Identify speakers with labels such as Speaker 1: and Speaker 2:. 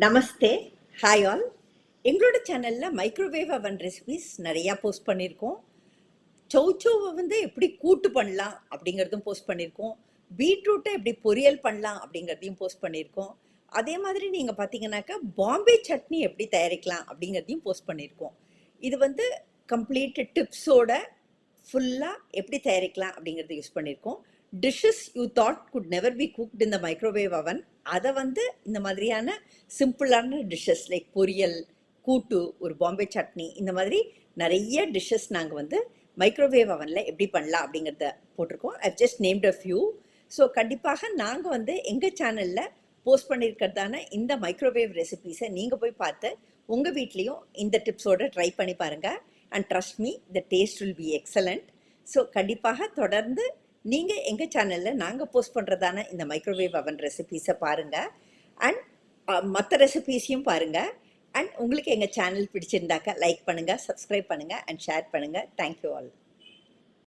Speaker 1: நமஸ்தே. Hi all. எங்களோட சேனலில் microwave அவன் ரெசிபிஸ் நிறையா போஸ்ட் பண்ணியிருக்கோம். சௌச்சௌவை எப்படி கூட்டு பண்ணலாம் அப்படிங்கிறதும் போஸ்ட் பண்ணியிருக்கோம். பீட்ரூட்டை எப்படி பொரியல் பண்ணலாம் அப்படிங்கிறதையும் போஸ்ட் பண்ணியிருக்கோம். அதே மாதிரி நீங்கள் பார்த்தீங்கன்னாக்கா பாம்பே சட்னி எப்படி தயாரிக்கலாம் அப்படிங்கிறதையும் போஸ்ட் பண்ணியிருக்கோம். இது கம்ப்ளீட் டிப்ஸோட ஃபுல்லாக எப்படி தயாரிக்கலாம் அப்படிங்கிறத யூஸ் பண்ணியிருக்கோம். Dishes you thought could never be cooked in the microwave அவன், அதை இந்த மாதிரியான சிம்பிளான டிஷ்ஷஸ் லைக் பொரியல், கூட்டு, ஒரு பாம்பே சட்னி, இந்த மாதிரி நிறைய டிஷ்ஷஸ் நாங்கள் மைக்ரோவேவ் அவனில் எப்படி பண்ணலாம் அப்படிங்கிறத போட்டிருக்கோம். I just named a few. So கண்டிப்பாக நாங்கள் எங்கள் சேனலில் போஸ்ட் பண்ணியிருக்கிறதான இந்த மைக்ரோவேவ் ரெசிபீஸை நீங்கள் போய் பார்த்து உங்கள் வீட்லேயும் இந்த டிப்ஸோடு ட்ரை பண்ணி பாருங்கள். And trust me, the taste will be excellent. So கண்டிப்பாக தொடர்ந்து நீங்கள் எங்கள் சேனலில் நாங்கள் போஸ்ட் பண்ணுறதான இந்த மைக்ரோவேவ் அவன் ரெசிபீஸை பாருங்கள். அண்ட் மற்ற ரெசிபீஸையும் பாருங்கள். அண்ட் உங்களுக்கு எங்கள் சேனல் பிடிச்சிருந்தாக்கா லைக் பண்ணுங்கள், சப்ஸ்கிரைப் பண்ணுங்கள் அண்ட் ஷேர் பண்ணுங்கள். Thank you all.